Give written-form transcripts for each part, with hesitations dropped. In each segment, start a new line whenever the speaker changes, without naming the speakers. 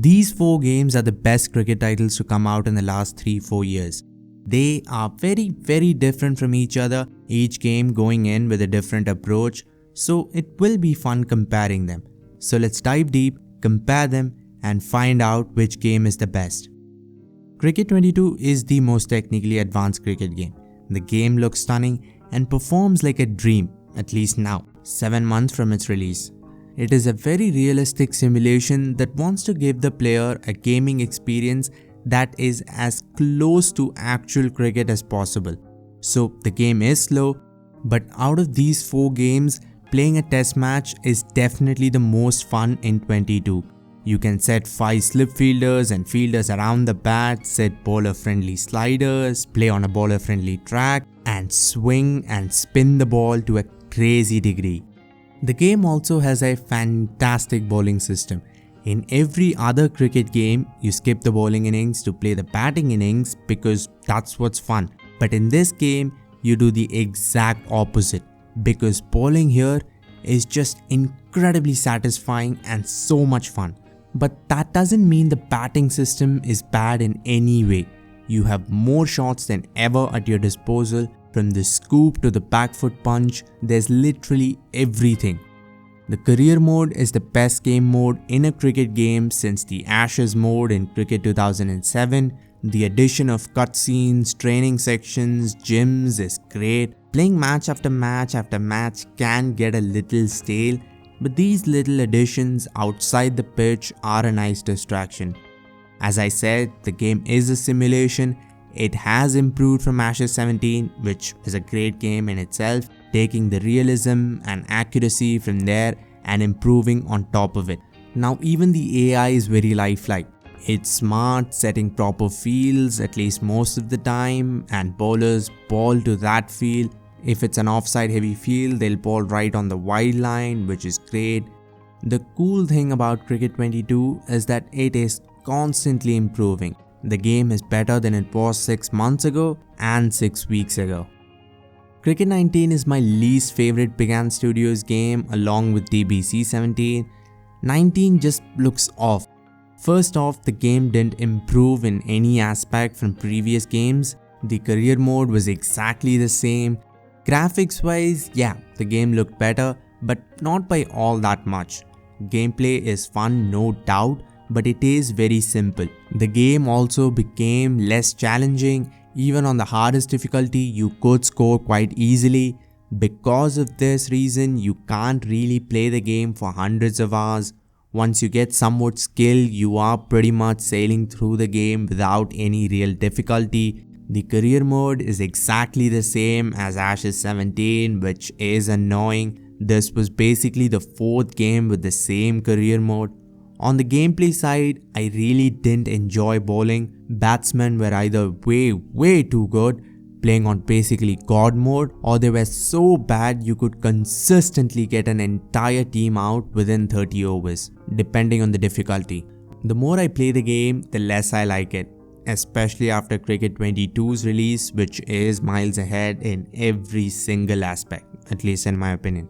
These 4 games are the best cricket titles to come out in the last 3-4 years. They are very different from each other, each game going in with a different approach, so it will be fun comparing them. So let's dive deep, compare them and find out which game is the best. Cricket 22 is the most technically advanced cricket game. The game looks stunning and performs like a dream, at least now, 7 months from its release. It is a very realistic simulation that wants to give the player a gaming experience that is as close to actual cricket as possible. So the game is slow, but out of these 4 games, playing a test match is definitely the most fun in 22. You can set 5 slip fielders and fielders around the bat, set bowler friendly sliders, play on a bowler friendly track, and swing and spin the ball to a crazy degree. The game also has a fantastic bowling system. In every other cricket game, you skip the bowling innings to play the batting innings because that's what's fun. But in this game, you do the exact opposite because bowling here is just incredibly satisfying and so much fun. But that doesn't mean the batting system is bad in any way. You have more shots than ever at your disposal. From the scoop to the back foot punch, there's literally everything. The career mode is the best game mode in a cricket game since the Ashes mode in Cricket 2007. The addition of cutscenes, training sections, gyms is great. Playing match after match after match can get a little stale, but these little additions outside the pitch are a nice distraction. As I said, the game is a simulation. It has improved from Ashes 17, which is a great game in itself, taking the realism and accuracy from there and improving on top of it. Now even the AI is very lifelike. It's smart, setting proper fields at least most of the time, and bowlers ball to that field. If it's an offside heavy field, they'll ball right on the wide line, which is great. The cool thing about Cricket 22 is that it is constantly improving. The game is better than it was 6 months ago and 6 weeks ago. Cricket 19 is my least favorite Big Ant Studios game along with DBC 17. 19 just looks off. First off, the game didn't improve in any aspect from previous games. The career mode was exactly the same. Graphics wise, yeah, the game looked better, but not by all that much. Gameplay is fun, no doubt, but it is very simple. The game also became less challenging. Even on the hardest difficulty, you could score quite easily. Because of this reason, you can't really play the game for hundreds of hours. Once you get somewhat skilled, you are pretty much sailing through the game without any real difficulty. The career mode is exactly the same as Ashes 17, which is annoying. This was basically the 4th game with the same career mode. On the gameplay side, I really didn't enjoy bowling. Batsmen were either way too good, playing on basically God mode, or they were so bad you could consistently get an entire team out within 30 overs, depending on the difficulty. The more I play the game, the less I like it, especially after Cricket 22's release, which is miles ahead in every single aspect, at least in my opinion.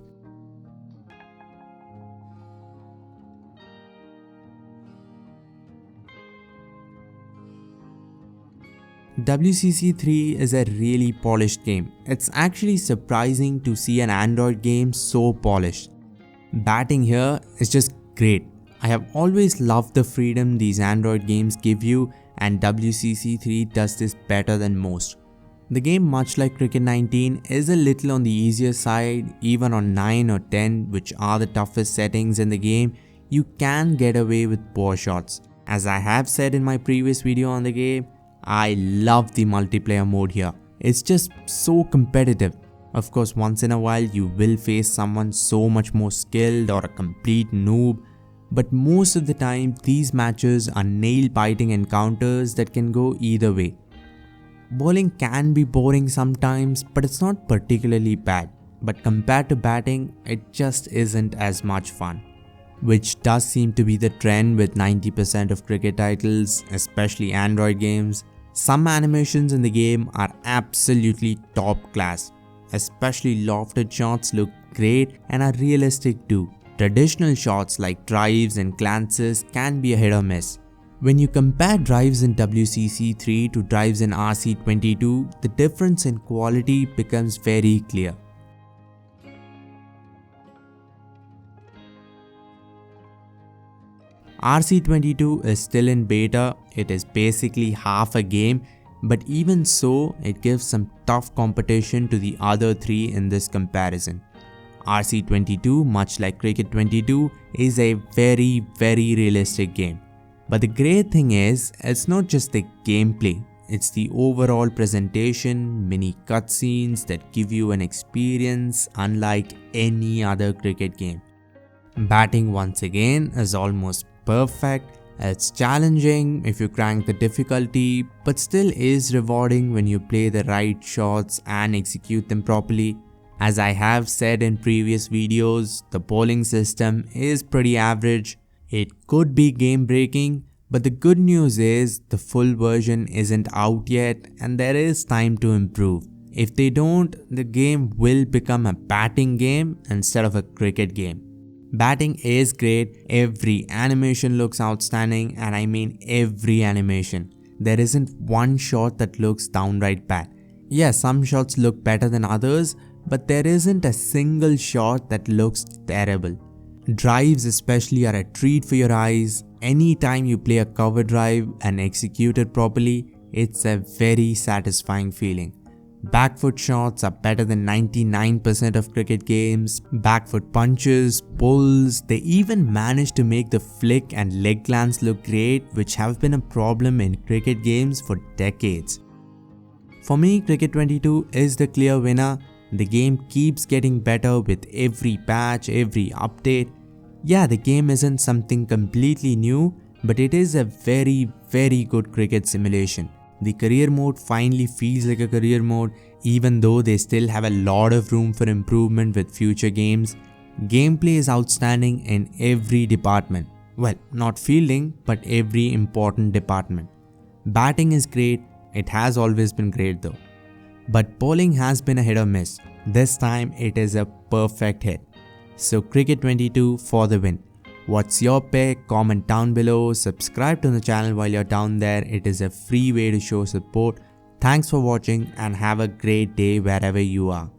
WCC 3 is a really polished game. It's actually surprising to see an Android game so polished. Batting here is just great. I have always loved the freedom these Android games give you, and WCC 3 does this better than most. The game, much like Cricket 19, is a little on the easier side. Even on 9 or 10, which are the toughest settings in the game, you can get away with poor shots. As I have said in my previous video on the game, I love the multiplayer mode here. It's just so competitive. Of course, once in a while you will face someone so much more skilled or a complete noob, but most of the time these matches are nail-biting encounters that can go either way. Bowling can be boring sometimes, but it's not particularly bad. But compared to batting, it just isn't as much fun. Which does seem to be the trend with 90% of cricket titles, especially Android games. Some animations in the game are absolutely top class, especially lofted shots look great and are realistic too. Traditional shots like drives and glances can be a hit or miss. When you compare drives in WCC3 to drives in RC22, the difference in quality becomes very clear. RC22 is still in beta, it is basically half a game, but even so, it gives some tough competition to the other three in this comparison. RC22, much like Cricket 22, is a very realistic game. But the great thing is, it's not just the gameplay, it's the overall presentation, mini cutscenes that give you an experience unlike any other cricket game. Batting once again is almost perfect. It's challenging if you crank the difficulty, but still is rewarding when you play the right shots and execute them properly. As I have said in previous videos, the bowling system is pretty average. It could be game breaking, but the good news is the full version isn't out yet and there is time to improve. If they don't, the game will become a batting game instead of a cricket game. Batting is great, every animation looks outstanding, and I mean every animation. There isn't one shot that looks downright bad. Yes, some shots look better than others, but there isn't a single shot that looks terrible. Drives especially are a treat for your eyes. Anytime you play a cover drive and execute it properly, it's a very satisfying feeling. Back foot shots are better than 99% of cricket games. Back foot punches, pulls, they even managed to make the flick and leg glance look great, which have been a problem in cricket games for decades. For me, Cricket 22 is the clear winner. The game keeps getting better with every patch, every update. Yeah, the game isn't something completely new, but it is a very good cricket simulation. The career mode finally feels like a career mode, even though they still have a lot of room for improvement with future games. Gameplay is outstanding in every department. Well, not fielding, but every important department. Batting is great, it has always been great though. But bowling has been a hit or miss. This time it is a perfect hit. So Cricket 22 for the win. What's your pick? Comment down below, subscribe to the channel while you're down there. It is a free way to show support. Thanks for watching and have a great day wherever you are.